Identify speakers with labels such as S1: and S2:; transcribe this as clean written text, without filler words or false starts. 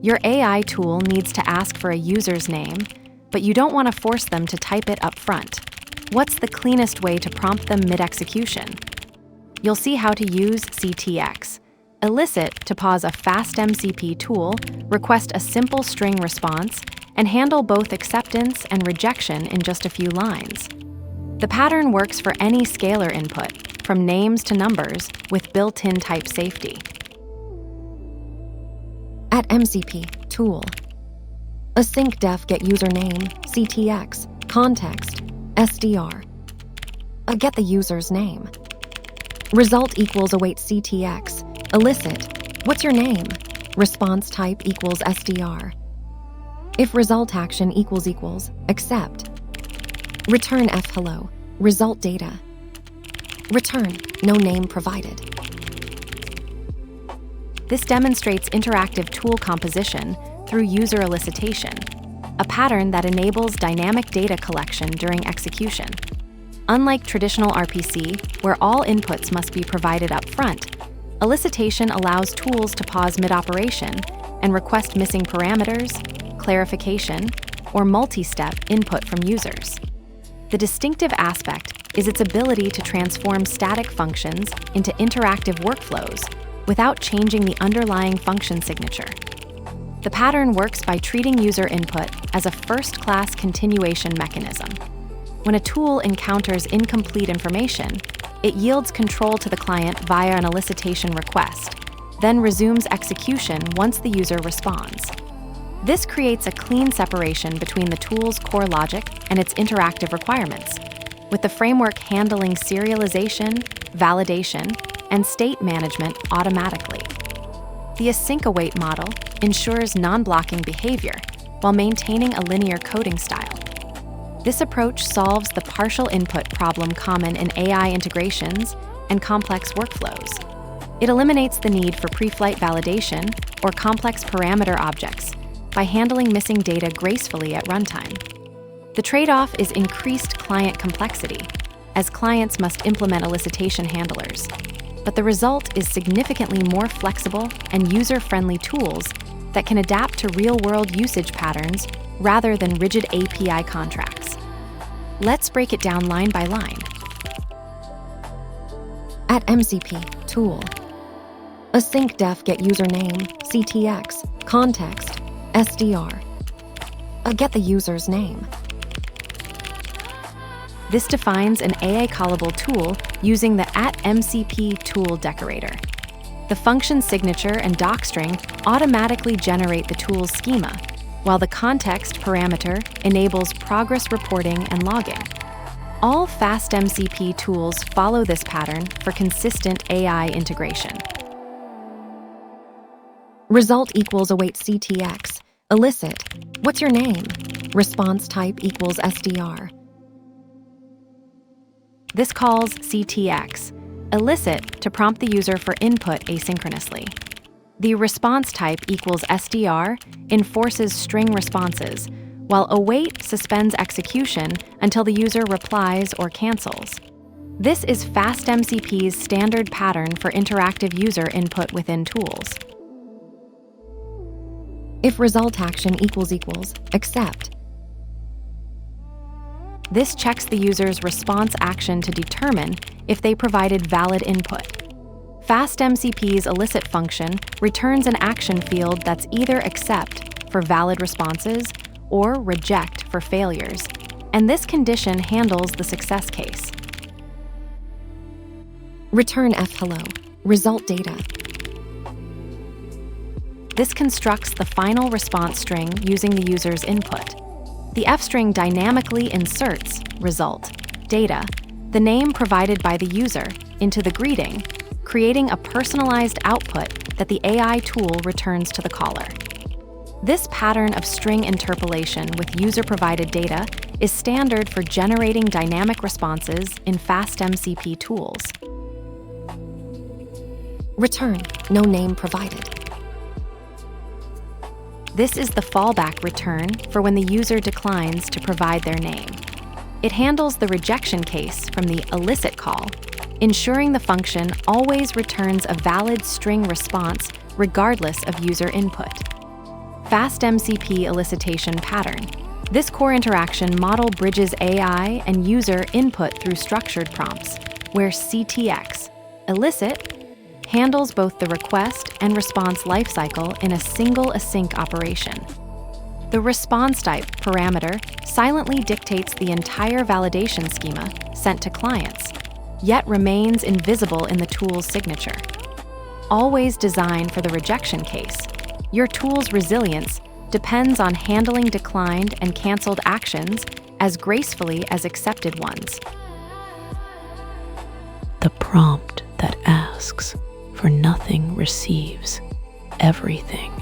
S1: Your AI tool needs to ask for a user's name, but you don't want to force them to type it up front. What's the cleanest way to prompt them mid-execution? You'll see how to use ctx.elicit to pause a FastMCP tool, request a simple string response, and handle both acceptance and rejection in just a few lines. The pattern works for any scalar input, from names to numbers, with built-in type safety.
S2: At MCP, tool. Async def get username, ctx, context, SDR. Get the user's name. Result equals await ctx, elicit, what's your name? Response type equals SDR. If result action equals accept. Return f hello, result data. Return, no name provided.
S1: This demonstrates interactive tool composition through user elicitation, a pattern that enables dynamic data collection during execution. Unlike traditional RPC, where all inputs must be provided up front, elicitation allows tools to pause mid-operation and request missing parameters, clarification, or multi-step input from users. The distinctive aspect is its ability to transform static functions into interactive workflows without changing the underlying function signature. The pattern works by treating user input as a first-class continuation mechanism. When a tool encounters incomplete information, it yields control to the client via an elicitation request, then resumes execution once the user responds. This creates a clean separation between the tool's core logic and its interactive requirements, with the framework handling serialization, validation, and state management automatically. The Async await model ensures non-blocking behavior while maintaining a linear coding style. This approach solves the partial input problem common in AI integrations and complex workflows. It eliminates the need for pre-flight validation or complex parameter objects by handling missing data gracefully at runtime. The trade-off is increased client complexity, as clients must implement elicitation handlers. But the result is significantly more flexible and user-friendly tools that can adapt to real-world usage patterns rather than rigid API contracts. Let's break it down line by line.
S2: At MCP, tool. Async def get username, ctx, context, SDR. Get the user's name.
S1: This defines an AI callable tool using the @MCP tool decorator. The function signature and docstring automatically generate the tool's schema, while the context parameter enables progress reporting and logging. All FastMCP tools follow this pattern for consistent AI integration.
S2: Result equals await ctx, elicit, what's your name? Response type equals SDR.
S1: This calls ctx.elicit to prompt the user for input asynchronously. The response type equals SDR enforces string responses, while await suspends execution until the user replies or cancels. This is FastMCP's standard pattern for interactive user input within tools.
S2: If result action equals accept.
S1: This checks the user's response action to determine if they provided valid input. FastMCP's elicit function returns an action field that's either accept for valid responses or reject for failures, and this condition handles the success case.
S2: Return f hello, result data.
S1: This constructs the final response string using the user's input. The F string dynamically inserts result data, the name provided by the user, into the greeting, creating a personalized output that the AI tool returns to the caller. This pattern of string interpolation with user-provided data is standard for generating dynamic responses in FastMCP tools.
S2: Return, no name provided.
S1: This is the fallback return for when the user declines to provide their name. It handles the rejection case from the elicit call, ensuring the function always returns a valid string response regardless of user input. FastMCP elicitation pattern. This core interaction model bridges AI and user input through structured prompts, where ctx.elicit handles both the request and response lifecycle in a single async operation. The response type parameter silently dictates the entire validation schema sent to clients, yet remains invisible in the tool's signature. Always designed for the rejection case, your tool's resilience depends on handling declined and canceled actions as gracefully as accepted ones.
S3: The prompt that asks for nothing receives everything.